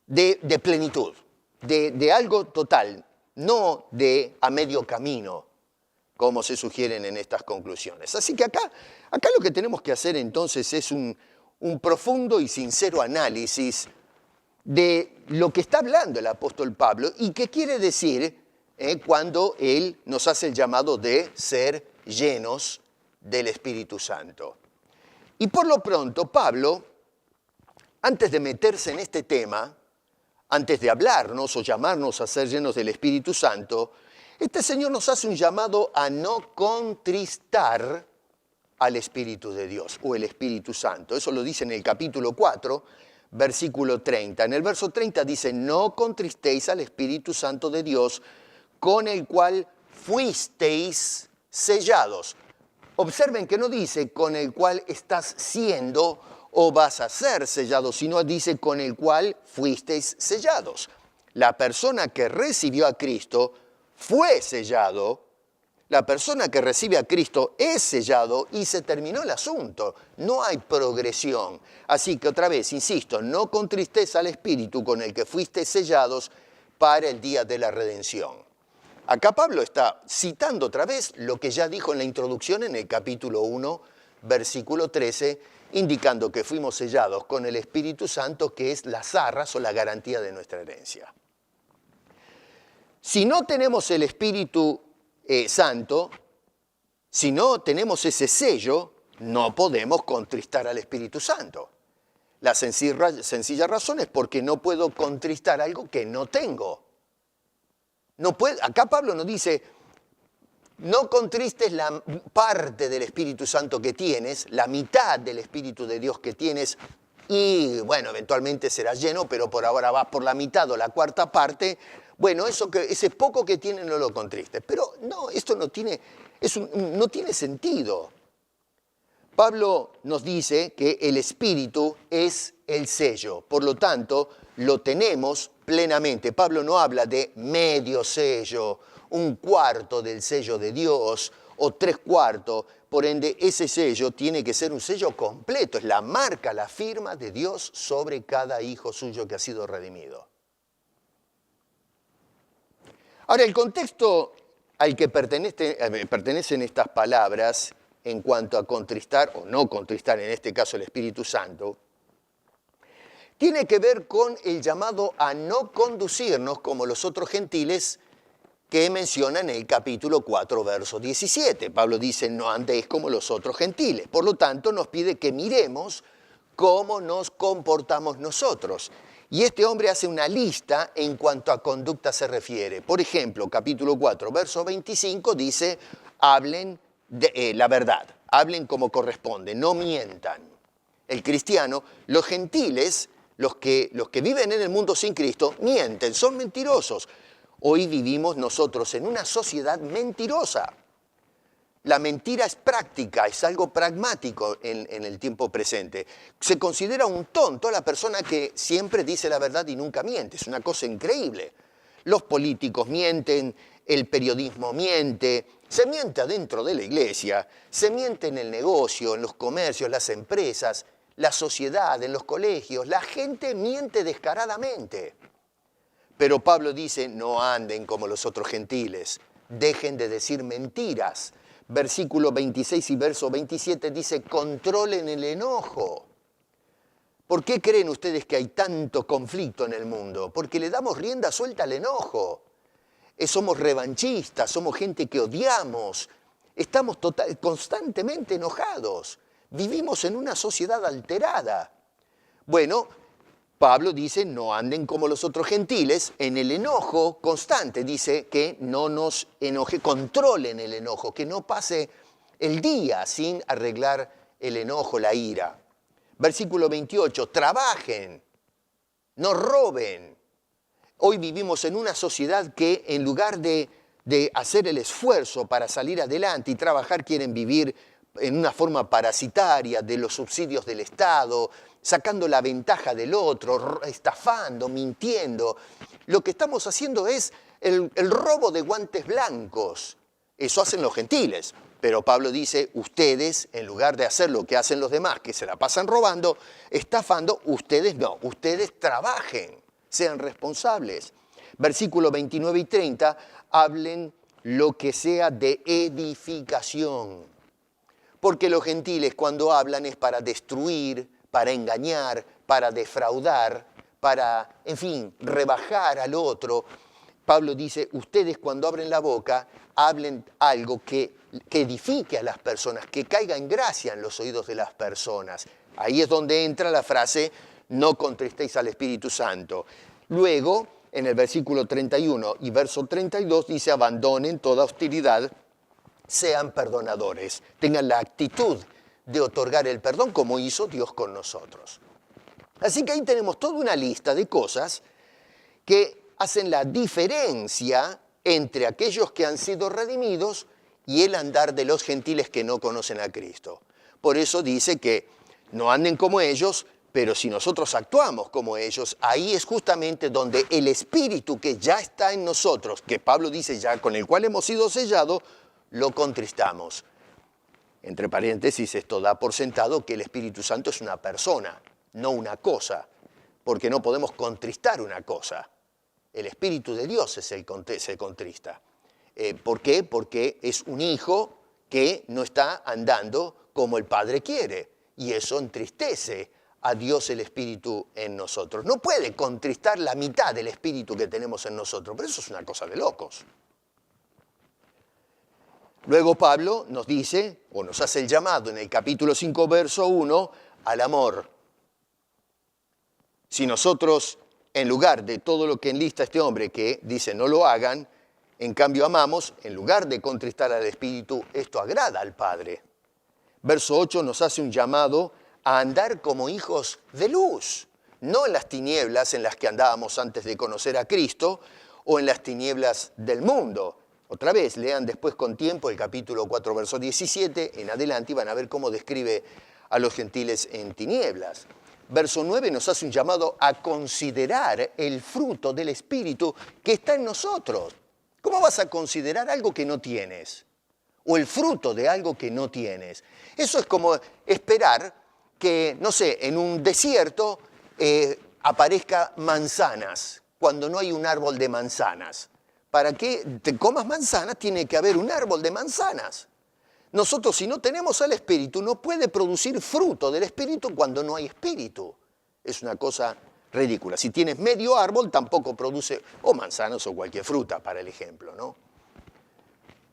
de plenitud, de algo total, no de a medio camino, como se sugieren en estas conclusiones. Así que acá lo que tenemos que hacer entonces es un profundo y sincero análisis de lo que está hablando el apóstol Pablo y qué quiere decir cuando él nos hace el llamado de ser llenos del Espíritu Santo. Y por lo pronto, Pablo, antes de meterse en este tema, antes de hablarnos o llamarnos a ser llenos del Espíritu Santo, este Señor nos hace un llamado a no contristar al Espíritu de Dios o el Espíritu Santo. Eso lo dice en el capítulo 4, versículo 30. En el verso 30 dice, no contristéis al Espíritu Santo de Dios, con el cual fuisteis sellados. Observen que no dice con el cual estás siendo o vas a ser sellado, sino dice con el cual fuisteis sellados. La persona que recibió a Cristo fue sellado La persona que recibe a Cristo es sellado y se terminó el asunto. No hay progresión. Así que otra vez, insisto, no contristéis al Espíritu con el que fuiste sellados para el día de la redención. Acá Pablo está citando otra vez lo que ya dijo en la introducción en el capítulo 1, versículo 13, indicando que fuimos sellados con el Espíritu Santo, que es las arras o la garantía de nuestra herencia. Si no tenemos el Espíritu Santo, si no tenemos ese sello, no podemos contristar al Espíritu Santo. La sencilla razón es porque no puedo contristar algo que no tengo. Acá Pablo nos dice, no contristes la parte del Espíritu Santo que tienes, la mitad del Espíritu de Dios que tienes, y bueno, eventualmente serás lleno, pero por ahora vas por la mitad o la cuarta parte. Bueno, ese poco que tiene no lo contristes. Pero no, esto no tiene sentido. Pablo nos dice que el Espíritu es el sello, por lo tanto, lo tenemos plenamente. Pablo no habla de medio sello, un cuarto del sello de Dios o 3/4. Por ende, ese sello tiene que ser un sello completo. Es la marca, la firma de Dios sobre cada hijo suyo que ha sido redimido. Ahora, el contexto al que pertenecen estas palabras en cuanto a contristar o no contristar, en este caso el Espíritu Santo, tiene que ver con el llamado a no conducirnos como los otros gentiles que menciona en el capítulo 4, verso 17. Pablo dice, no andéis como los otros gentiles. Por lo tanto, nos pide que miremos cómo nos comportamos nosotros. Y este hombre hace una lista en cuanto a conducta se refiere. Por ejemplo, capítulo 4, verso 25 dice, hablen la verdad, hablen como corresponde, no mientan. El cristiano, los gentiles, los que viven en el mundo sin Cristo, mienten, son mentirosos. Hoy vivimos nosotros en una sociedad mentirosa. La mentira es práctica, es algo pragmático en el tiempo presente. Se considera un tonto a la persona que siempre dice la verdad y nunca miente. Es una cosa increíble. Los políticos mienten, el periodismo miente, se miente adentro de la iglesia, se miente en el negocio, en los comercios, las empresas, la sociedad, en los colegios. La gente miente descaradamente. Pero Pablo dice, no anden como los otros gentiles, dejen de decir mentiras. Versículo 26 y verso 27 dice, controlen el enojo. ¿Por qué creen ustedes que hay tanto conflicto en el mundo? Porque le damos rienda suelta al enojo. Somos revanchistas, somos gente que odiamos, estamos constantemente enojados. Vivimos en una sociedad alterada. Bueno, Pablo dice, no anden como los otros gentiles, en el enojo constante. Dice que no nos enoje, controlen el enojo, que no pase el día sin arreglar el enojo, la ira. Versículo 28, trabajen, no roben. Hoy vivimos en una sociedad que en lugar de hacer el esfuerzo para salir adelante y trabajar, quieren vivir en una forma parasitaria de los subsidios del Estado, sacando la ventaja del otro, estafando, mintiendo. Lo que estamos haciendo es el robo de guantes blancos. Eso hacen los gentiles. Pero Pablo dice, ustedes, en lugar de hacer lo que hacen los demás, que se la pasan robando, estafando, ustedes no, ustedes trabajen, sean responsables. Versículo 29 y 30, hablen lo que sea de edificación. Porque los gentiles cuando hablan es para destruir, para engañar, para defraudar, para, en fin, rebajar al otro. Pablo dice, ustedes cuando abren la boca, hablen algo que edifique a las personas, que caiga en gracia en los oídos de las personas. Ahí es donde entra la frase, no contristéis al Espíritu Santo. Luego, en el versículo 31 y verso 32, dice, abandonen toda hostilidad, sean perdonadores, tengan la actitud de otorgar el perdón como hizo Dios con nosotros. Así que ahí tenemos toda una lista de cosas que hacen la diferencia entre aquellos que han sido redimidos y el andar de los gentiles que no conocen a Cristo. Por eso dice que no anden como ellos, pero si nosotros actuamos como ellos, ahí es justamente donde el Espíritu que ya está en nosotros, que Pablo dice ya con el cual hemos sido sellados, lo contristamos. Entre paréntesis, esto da por sentado que el Espíritu Santo es una persona, no una cosa, porque no podemos contristar una cosa. El Espíritu de Dios es el que se contrista. ¿Por qué? Porque es un hijo que no está andando como el Padre quiere, y eso entristece a Dios el Espíritu en nosotros. No puede contristar la mitad del Espíritu que tenemos en nosotros, pero eso es una cosa de locos. Luego Pablo nos dice, o nos hace el llamado en el capítulo 5, verso 1, al amor. Si nosotros, en lugar de todo lo que enlista este hombre que dice no lo hagan, en cambio amamos, en lugar de contristar al Espíritu, esto agrada al Padre. Verso 8 nos hace un llamado a andar como hijos de luz, no en las tinieblas en las que andábamos antes de conocer a Cristo o en las tinieblas del mundo. Otra vez, lean después con tiempo el capítulo 4, verso 17 en adelante y van a ver cómo describe a los gentiles en tinieblas. Verso 9 nos hace un llamado a considerar el fruto del Espíritu que está en nosotros. ¿Cómo vas a considerar algo que no tienes? O el fruto de algo que no tienes. Eso es como esperar que, no sé, en un desierto aparezca manzanas, cuando no hay un árbol de manzanas. Para que te comas manzanas tiene que haber un árbol de manzanas. Nosotros, si no tenemos al Espíritu, no puede producir fruto del Espíritu cuando no hay Espíritu. Es una cosa ridícula. Si tienes medio árbol, tampoco produce o manzanas o cualquier fruta, para el ejemplo, ¿no?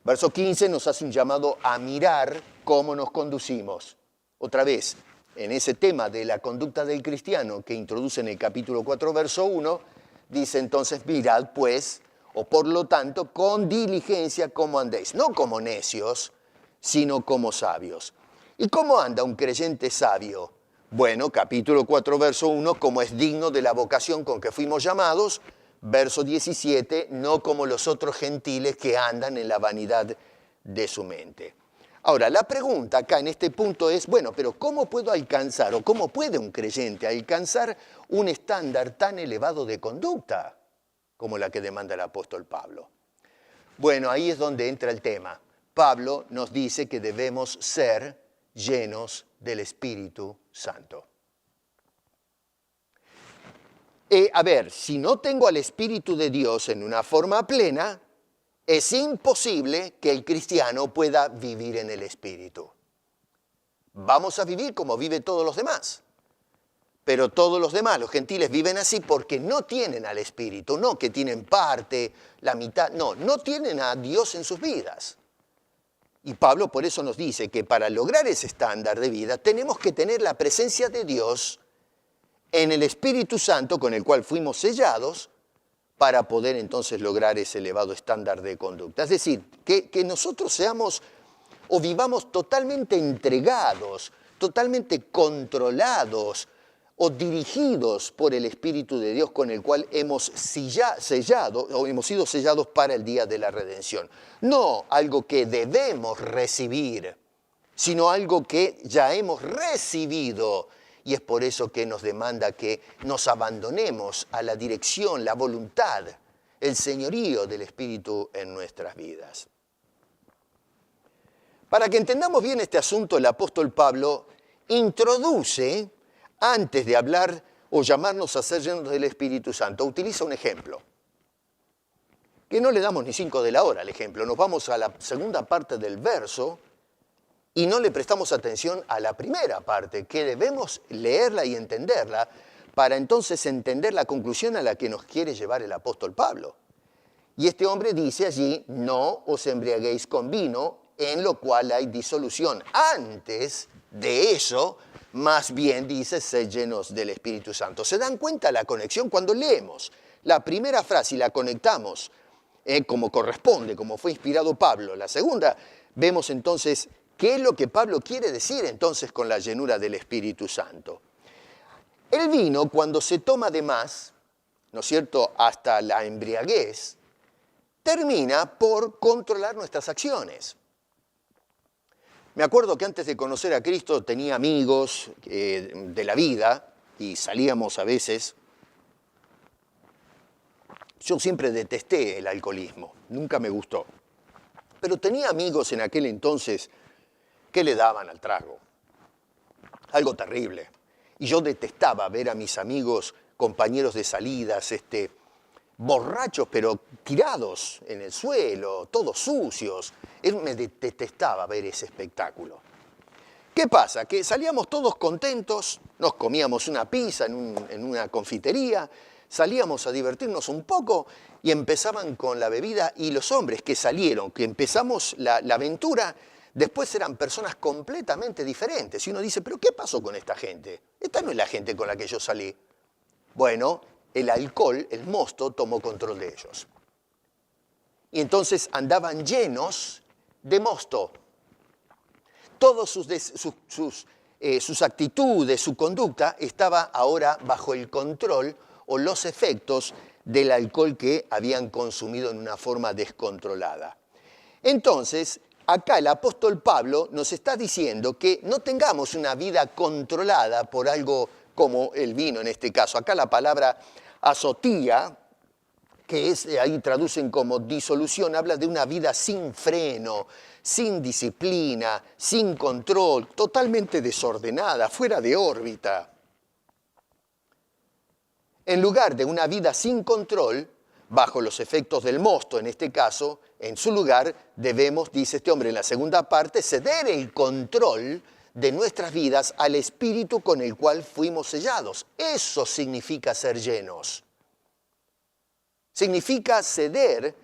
Verso 15 nos hace un llamado a mirar cómo nos conducimos. Otra vez, en ese tema de la conducta del cristiano que introduce en el capítulo 4, verso 1, dice entonces, mirad pues, o por lo tanto, con diligencia cómo andéis, no como necios, sino como sabios. ¿Y cómo anda un creyente sabio? Bueno, capítulo 4, verso 1, como es digno de la vocación con que fuimos llamados. Verso 17, no como los otros gentiles que andan en la vanidad de su mente. Ahora, la pregunta acá en este punto es, bueno, pero ¿cómo puedo alcanzar o cómo puede un creyente alcanzar un estándar tan elevado de conducta como la que demanda el apóstol Pablo? Bueno, ahí es donde entra el tema. Pablo nos dice que debemos ser llenos del Espíritu Santo. A ver, si no tengo al Espíritu de Dios en una forma plena, es imposible que el cristiano pueda vivir en el Espíritu. Vamos a vivir como viven todos los demás. Pero todos los demás, los gentiles, viven así porque no tienen al Espíritu, no que tienen parte, la mitad, no tienen a Dios en sus vidas. Y Pablo por eso nos dice que para lograr ese estándar de vida tenemos que tener la presencia de Dios en el Espíritu Santo con el cual fuimos sellados para poder entonces lograr ese elevado estándar de conducta. Es decir, que nosotros seamos o vivamos totalmente entregados, totalmente controlados o dirigidos por el Espíritu de Dios con el cual hemos sellado o hemos sido sellados para el día de la redención. No algo que debemos recibir, sino algo que ya hemos recibido. Y es por eso que nos demanda que nos abandonemos a la dirección, la voluntad, el señorío del Espíritu en nuestras vidas. Para que entendamos bien este asunto, el apóstol Pablo introduce, antes de hablar o llamarnos a ser llenos del Espíritu Santo, utiliza un ejemplo, que no le damos ni 5 de la hora al ejemplo. Nos vamos a la segunda parte del verso y no le prestamos atención a la primera parte, que debemos leerla y entenderla para entonces entender la conclusión a la que nos quiere llevar el apóstol Pablo. Y este hombre dice allí, no os embriaguéis con vino, en lo cual hay disolución. Antes de eso, más bien dice, sed llenos del Espíritu Santo. ¿Se dan cuenta la conexión? Cuando leemos la primera frase y la conectamos como corresponde, como fue inspirado Pablo, la segunda, vemos entonces ¿qué es lo que Pablo quiere decir entonces con la llenura del Espíritu Santo? El vino, cuando se toma de más, ¿no es cierto?, hasta la embriaguez, termina por controlar nuestras acciones. Me acuerdo que antes de conocer a Cristo tenía amigos de la vida y salíamos a veces. Yo siempre detesté el alcoholismo, nunca me gustó. Pero tenía amigos en aquel entonces que le daban al trago. Algo terrible. Y yo detestaba ver a mis amigos, compañeros de salidas, borrachos, pero tirados en el suelo, todos sucios. Él me detestaba ver ese espectáculo. ¿Qué pasa? Que salíamos todos contentos, nos comíamos una pizza en una confitería, salíamos a divertirnos un poco y empezaban con la bebida, y los hombres que salieron, que empezamos la aventura, después eran personas completamente diferentes. Y uno dice, ¿pero qué pasó con esta gente? Esta no es la gente con la que yo salí. Bueno, el alcohol, el mosto, tomó control de ellos. Y entonces andaban llenos de mosto. Todas sus actitudes, su conducta, estaba ahora bajo el control o los efectos del alcohol que habían consumido en una forma descontrolada. Entonces, acá el apóstol Pablo nos está diciendo que no tengamos una vida controlada por algo como el vino en este caso. Acá la palabra azotía, que ahí traducen como disolución, habla de una vida sin freno, sin disciplina, sin control, totalmente desordenada, fuera de órbita. En lugar de una vida sin control, bajo los efectos del mosto en este caso, en su lugar debemos, dice este hombre en la segunda parte, ceder el control de nuestras vidas al Espíritu con el cual fuimos sellados. Eso significa ser llenos. Significa ceder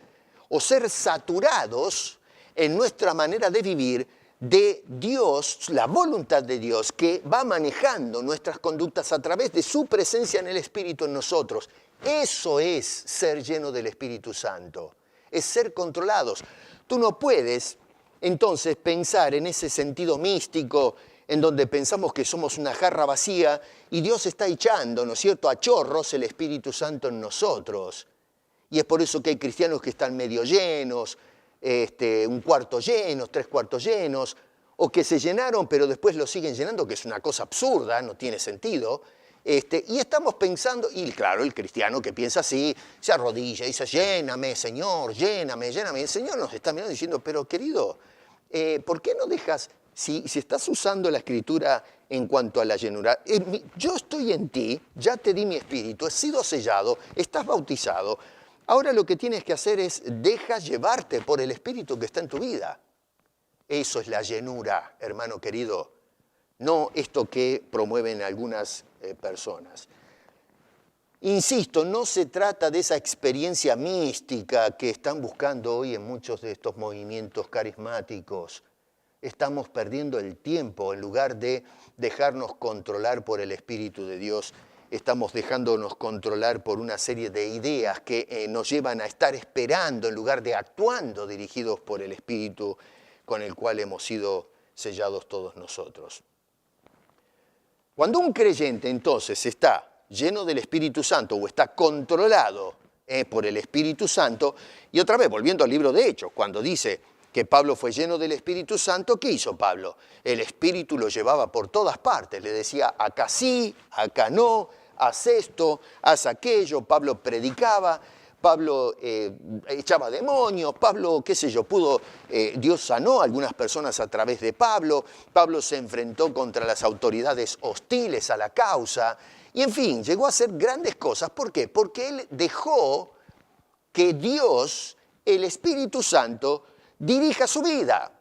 o ser saturados en nuestra manera de vivir de Dios, la voluntad de Dios que va manejando nuestras conductas a través de su presencia en el Espíritu en nosotros. Eso es ser lleno del Espíritu Santo, es ser controlados. Tú no puedes entonces pensar en ese sentido místico en donde pensamos que somos una jarra vacía y Dios está echando, ¿no es cierto?, a chorros el Espíritu Santo en nosotros. Y es por eso que hay cristianos que están medio llenos, un cuarto llenos, 3/4 llenos, o que se llenaron pero después lo siguen llenando, que es una cosa absurda, no tiene sentido. Y estamos pensando, y claro, el cristiano que piensa así, se arrodilla y dice, lléname, Señor, lléname, lléname. El Señor nos está mirando diciendo, pero querido, ¿por qué no dejas, si estás usando la Escritura en cuanto a la llenura, yo estoy en ti, ya te di mi espíritu, he sido sellado, estás bautizado. Ahora lo que tienes que hacer es, deja llevarte por el Espíritu que está en tu vida. Eso es la llenura, hermano querido, no esto que promueven algunas personas. Insisto, no se trata de esa experiencia mística que están buscando hoy en muchos de estos movimientos carismáticos. Estamos perdiendo el tiempo en lugar de dejarnos controlar por el Espíritu de Dios. Estamos dejándonos controlar por una serie de ideas que nos llevan a estar esperando en lugar de actuando dirigidos por el Espíritu con el cual hemos sido sellados todos nosotros. Cuando un creyente entonces está lleno del Espíritu Santo o está controlado por el Espíritu Santo, y otra vez volviendo al libro de Hechos, cuando dice que Pablo fue lleno del Espíritu Santo, ¿qué hizo Pablo? El Espíritu lo llevaba por todas partes, le decía acá sí, acá no, haz esto, haz aquello. Pablo predicaba, Pablo echaba demonios, Pablo, qué sé yo, Dios sanó a algunas personas a través de Pablo, Pablo se enfrentó contra las autoridades hostiles a la causa, y en fin, llegó a hacer grandes cosas. ¿Por qué? Porque él dejó que Dios, el Espíritu Santo, dirija su vida.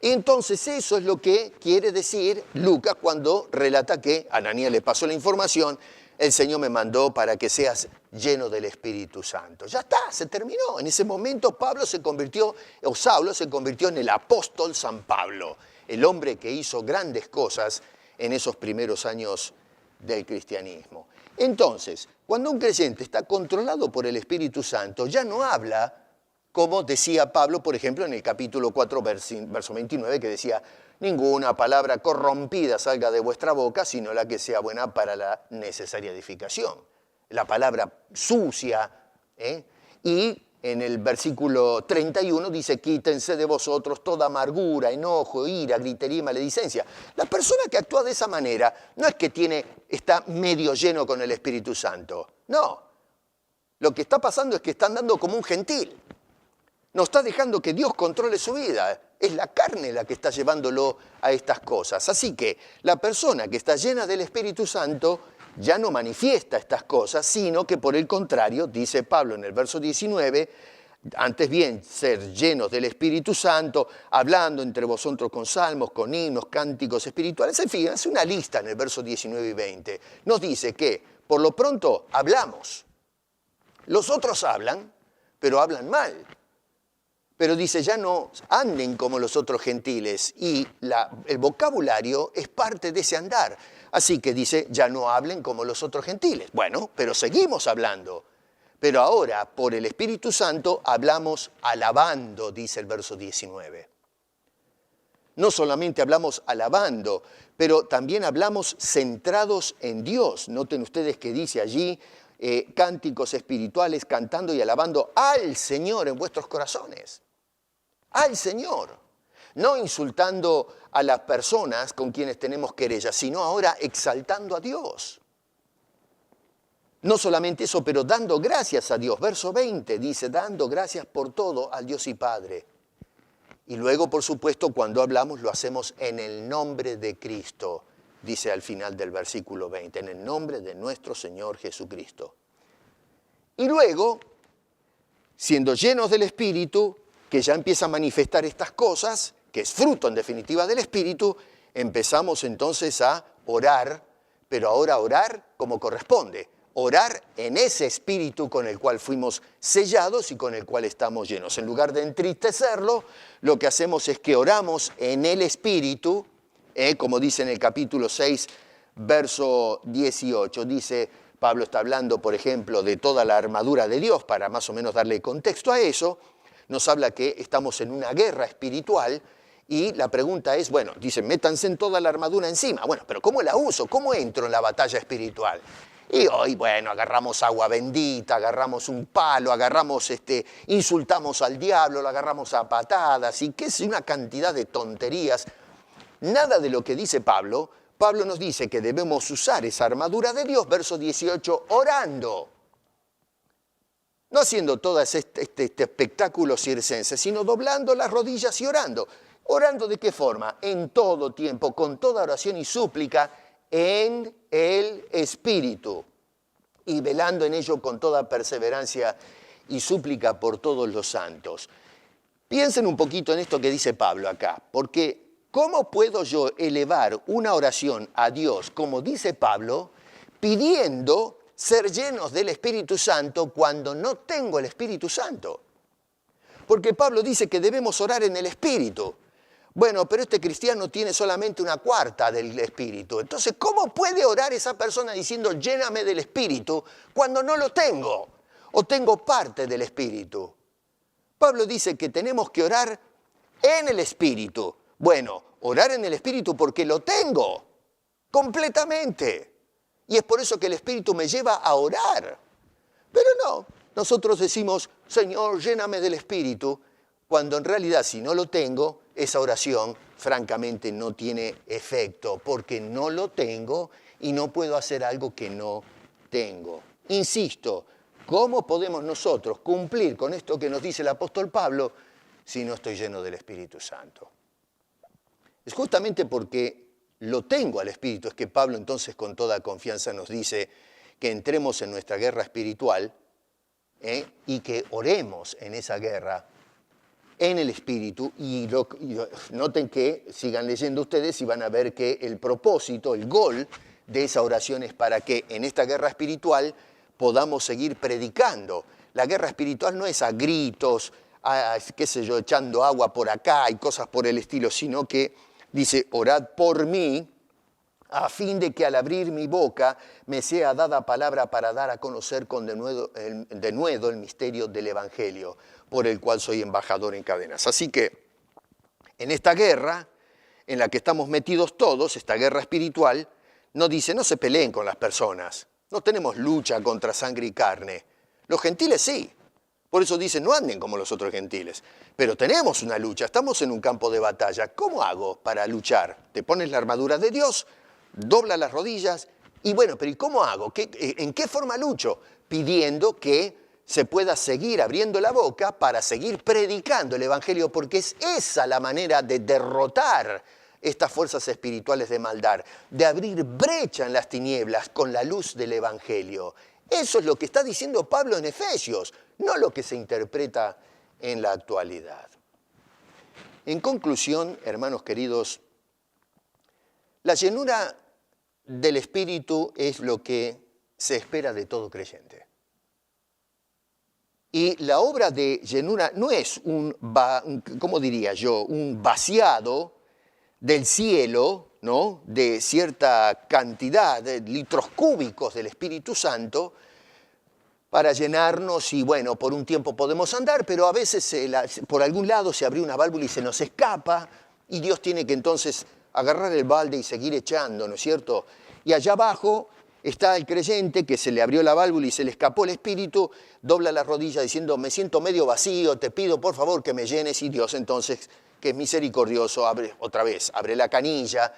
Entonces eso es lo que quiere decir Lucas cuando relata que Ananías le pasó la información, el Señor me mandó para que seas lleno del Espíritu Santo. Ya está, se terminó. En ese momento Saulo se convirtió en el apóstol San Pablo, el hombre que hizo grandes cosas en esos primeros años del cristianismo. Entonces, cuando un creyente está controlado por el Espíritu Santo, ya no habla como decía Pablo, por ejemplo, en el capítulo 4, verso 29, que decía, ninguna palabra corrompida salga de vuestra boca, sino la que sea buena para la necesaria edificación. La palabra sucia. Y en el versículo 31 dice, quítense de vosotros toda amargura, enojo, ira, gritería y maledicencia. La persona que actúa de esa manera no es que está medio lleno con el Espíritu Santo. No. Lo que está pasando es que está andando como un gentil. No está dejando que Dios controle su vida. Es la carne la que está llevándolo a estas cosas. Así que la persona que está llena del Espíritu Santo ya no manifiesta estas cosas, sino que por el contrario, dice Pablo en el verso 19, antes bien ser llenos del Espíritu Santo, hablando entre vosotros con salmos, con himnos, cánticos espirituales. En fin, hace una lista en el verso 19 y 20. Nos dice que por lo pronto hablamos. Los otros hablan, pero hablan mal. Pero dice, ya no anden como los otros gentiles, y el vocabulario es parte de ese andar. Así que dice, ya no hablen como los otros gentiles. Bueno, pero seguimos hablando. Pero ahora, por el Espíritu Santo, hablamos alabando, dice el verso 19. No solamente hablamos alabando, pero también hablamos centrados en Dios. Noten ustedes que dice allí, cánticos espirituales, cantando y alabando al Señor en vuestros corazones. Al Señor. No insultando a las personas con quienes tenemos querellas, sino ahora exaltando a Dios. No solamente eso, pero dando gracias a Dios. Verso 20 dice, dando gracias por todo al Dios y Padre. Y luego, por supuesto, cuando hablamos lo hacemos en el nombre de Cristo, dice al final del versículo 20, en el nombre de nuestro Señor Jesucristo. Y luego, siendo llenos del Espíritu, que ya empieza a manifestar estas cosas, que es fruto en definitiva del Espíritu, empezamos entonces a orar, pero ahora orar como corresponde. Orar en ese espíritu con el cual fuimos sellados y con el cual estamos llenos. En lugar de entristecerlo, lo que hacemos es que oramos en el espíritu, como dice en el capítulo 6, verso 18. Dice, Pablo está hablando, por ejemplo, de toda la armadura de Dios, para más o menos darle contexto a eso. Nos habla que estamos en una guerra espiritual y la pregunta es, bueno, dice, métanse en toda la armadura encima. Bueno, pero ¿cómo la uso? ¿Cómo entro en la batalla espiritual? Y hoy, bueno, agarramos agua bendita, agarramos un palo, insultamos al diablo, lo agarramos a patadas, y qué es una cantidad de tonterías. Nada de lo que dice Pablo. Pablo nos dice que debemos usar esa armadura de Dios, verso 18, orando. No haciendo todo este espectáculo circense, sino doblando las rodillas y orando. ¿Orando de qué forma? En todo tiempo, con toda oración y súplica, en el Espíritu, y velando en ello con toda perseverancia y súplica por todos los santos. Piensen un poquito en esto que dice Pablo acá, porque ¿cómo puedo yo elevar una oración a Dios, como dice Pablo, pidiendo ser llenos del Espíritu Santo cuando no tengo el Espíritu Santo? Porque Pablo dice que debemos orar en el Espíritu. Bueno, pero este cristiano tiene solamente una cuarta del Espíritu. Entonces, ¿cómo puede orar esa persona diciendo lléname del Espíritu cuando no lo tengo? O tengo parte del Espíritu. Pablo dice que tenemos que orar en el Espíritu. Bueno, orar en el Espíritu porque lo tengo completamente. Y es por eso que el Espíritu me lleva a orar. Pero no, nosotros decimos, Señor, lléname del Espíritu, cuando en realidad si no lo tengo, esa oración francamente no tiene efecto, porque no lo tengo y no puedo hacer algo que no tengo. Insisto, ¿cómo podemos nosotros cumplir con esto que nos dice el apóstol Pablo si no estoy lleno del Espíritu Santo? Es justamente porque lo tengo al Espíritu, es que Pablo entonces con toda confianza nos dice que entremos en nuestra guerra espiritual y que oremos en esa guerra en el Espíritu, y noten que, sigan leyendo ustedes y van a ver que el propósito, el gol de esa oración es para que en esta guerra espiritual podamos seguir predicando. La guerra espiritual no es a gritos, qué sé yo, echando agua por acá y cosas por el estilo, sino que dice, orad por mí, a fin de que al abrir mi boca me sea dada palabra para dar a conocer con denuedo el misterio del Evangelio, por el cual soy embajador en cadenas. Así que en esta guerra en la que estamos metidos todos, esta guerra espiritual, no dice, no se peleen con las personas, no tenemos lucha contra sangre y carne. Los gentiles sí, por eso dice, no anden como los otros gentiles, pero tenemos una lucha, estamos en un campo de batalla. ¿Cómo hago para luchar? Te pones la armadura de Dios, dobla las rodillas y bueno, pero ¿y cómo hago? ¿En qué forma lucho? Pidiendo que se pueda seguir abriendo la boca para seguir predicando el Evangelio, porque es esa la manera de derrotar estas fuerzas espirituales de maldad, de abrir brecha en las tinieblas con la luz del Evangelio. Eso es lo que está diciendo Pablo en Efesios, no lo que se interpreta en la actualidad. En conclusión, hermanos queridos, la llenura del Espíritu es lo que se espera de todo creyente. Y la obra de llenura no es ¿cómo diría yo?, un vaciado del cielo, ¿no?, de cierta cantidad de litros cúbicos del Espíritu Santo para llenarnos y, bueno, por un tiempo podemos andar, pero a veces por algún lado se abrió una válvula y se nos escapa y Dios tiene que entonces agarrar el balde y seguir echando, ¿no es cierto? Y allá abajo está el creyente que se le abrió la válvula y se le escapó el Espíritu, dobla la rodilla diciendo, me siento medio vacío, te pido por favor que me llenes, y Dios entonces, que es misericordioso, abre la canilla,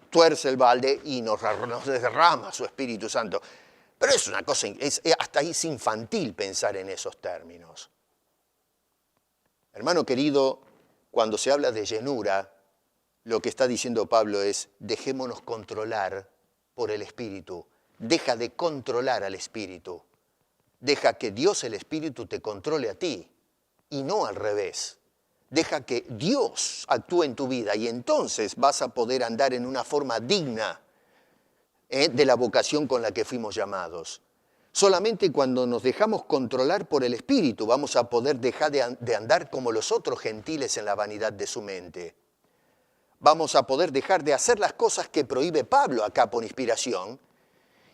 tuerce el balde y nos derrama su Espíritu Santo. Pero es una cosa, hasta ahí es infantil pensar en esos términos. Hermano querido, cuando se habla de llenura, lo que está diciendo Pablo es, dejémonos controlar por el Espíritu. Deja de controlar al Espíritu. Deja que Dios, el Espíritu, te controle a ti y no al revés. Deja que Dios actúe en tu vida y entonces vas a poder andar en una forma digna de la vocación con la que fuimos llamados. Solamente cuando nos dejamos controlar por el Espíritu vamos a poder dejar de andar como los otros gentiles en la vanidad de su mente. Vamos a poder dejar de hacer las cosas que prohíbe Pablo acá por inspiración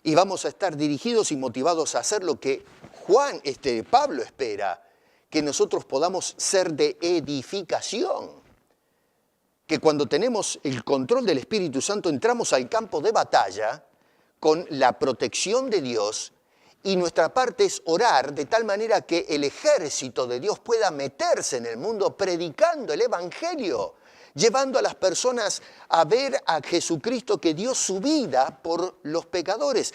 y vamos a estar dirigidos y motivados a hacer lo que Pablo espera, que nosotros podamos ser de edificación. Que cuando tenemos el control del Espíritu Santo entramos al campo de batalla con la protección de Dios y nuestra parte es orar de tal manera que el ejército de Dios pueda meterse en el mundo predicando el Evangelio, llevando a las personas a ver a Jesucristo que dio su vida por los pecadores,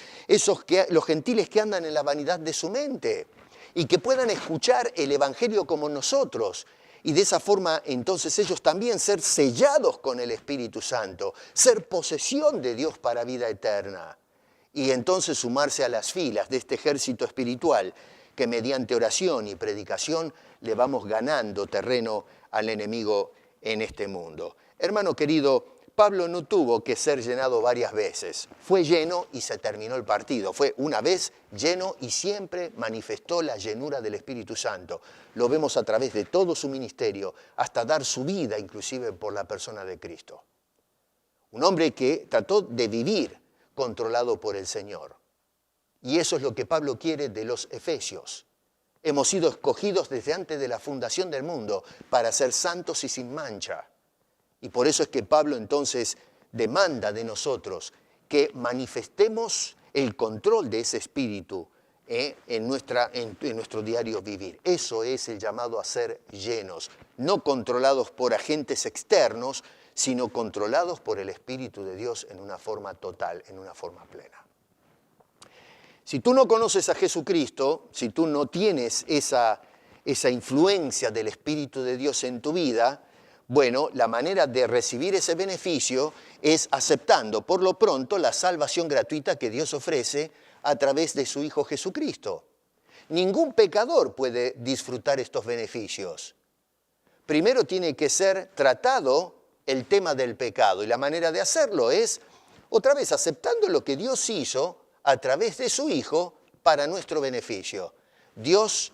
los gentiles que andan en la vanidad de su mente, y que puedan escuchar el Evangelio como nosotros, y de esa forma entonces ellos también ser sellados con el Espíritu Santo, ser posesión de Dios para vida eterna, y entonces sumarse a las filas de este ejército espiritual que mediante oración y predicación le vamos ganando terreno al enemigo en este mundo. Hermano querido, Pablo no tuvo que ser llenado varias veces. Fue lleno y se terminó el partido. Fue una vez lleno y siempre manifestó la llenura del Espíritu Santo. Lo vemos a través de todo su ministerio, hasta dar su vida inclusive por la persona de Cristo. Un hombre que trató de vivir controlado por el Señor. Y eso es lo que Pablo quiere de los efesios. Hemos sido escogidos desde antes de la fundación del mundo para ser santos y sin mancha. Y por eso es que Pablo entonces demanda de nosotros que manifestemos el control de ese espíritu en nuestro diario vivir. Eso es el llamado a ser llenos, no controlados por agentes externos, sino controlados por el Espíritu de Dios en una forma total, en una forma plena. Si tú no conoces a Jesucristo, si tú no tienes esa influencia del Espíritu de Dios en tu vida, bueno, la manera de recibir ese beneficio es aceptando por lo pronto la salvación gratuita que Dios ofrece a través de su Hijo Jesucristo. Ningún pecador puede disfrutar estos beneficios. Primero tiene que ser tratado el tema del pecado y la manera de hacerlo es, otra vez, aceptando lo que Dios hizo a través de su Hijo para nuestro beneficio. Dios,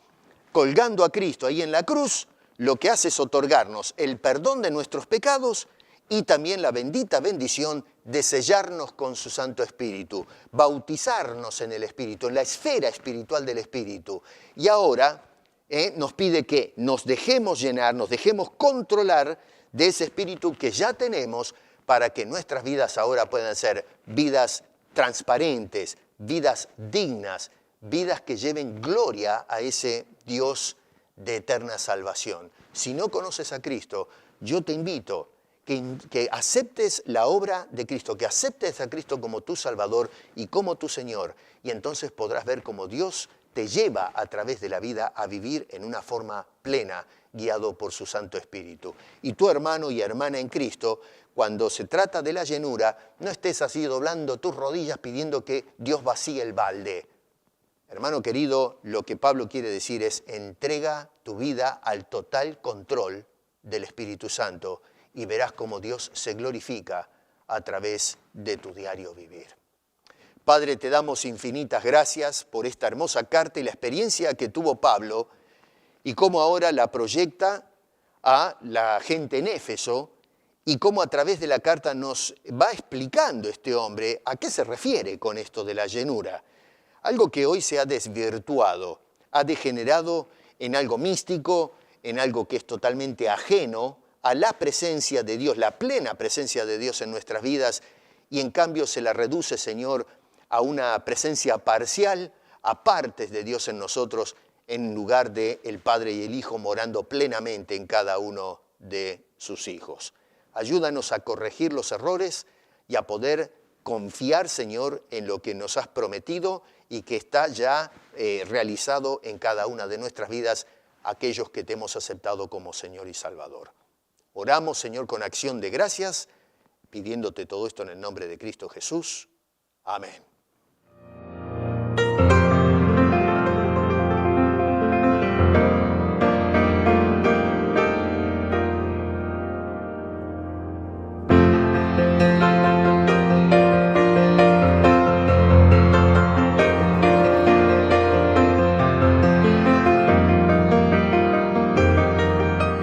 colgando a Cristo ahí en la cruz, lo que hace es otorgarnos el perdón de nuestros pecados y también la bendita bendición de sellarnos con su Santo Espíritu, bautizarnos en el Espíritu, en la esfera espiritual del Espíritu. Y ahora nos pide que nos dejemos llenar, nos dejemos controlar de ese Espíritu que ya tenemos para que nuestras vidas ahora puedan ser vidas transparentes, vidas dignas, vidas que lleven gloria a ese Dios de eterna salvación. Si no conoces a Cristo, yo te invito que aceptes la obra de Cristo, que aceptes a Cristo como tu Salvador y como tu Señor, y entonces podrás ver cómo Dios te lleva a través de la vida a vivir en una forma plena, guiado por su Santo Espíritu. Y tu hermano y hermana en Cristo, cuando se trata de la llenura, no estés así doblando tus rodillas pidiendo que Dios vacíe el balde. Hermano querido, lo que Pablo quiere decir es entrega tu vida al total control del Espíritu Santo y verás cómo Dios se glorifica a través de tu diario vivir. Padre, te damos infinitas gracias por esta hermosa carta y la experiencia que tuvo Pablo y cómo ahora la proyecta a la gente en Éfeso y cómo a través de la carta nos va explicando este hombre a qué se refiere con esto de la llenura. Algo que hoy se ha desvirtuado, ha degenerado en algo místico, en algo que es totalmente ajeno a la presencia de Dios, la plena presencia de Dios en nuestras vidas, y en cambio se la reduce, Señor, a una presencia parcial, a partes de Dios en nosotros, en lugar de el Padre y el Hijo morando plenamente en cada uno de sus hijos. Ayúdanos a corregir los errores y a poder confiar, Señor, en lo que nos has prometido y que está ya realizado en cada una de nuestras vidas, aquellos que te hemos aceptado como Señor y Salvador. Oramos, Señor, con acción de gracias, pidiéndote todo esto en el nombre de Cristo Jesús. Amén.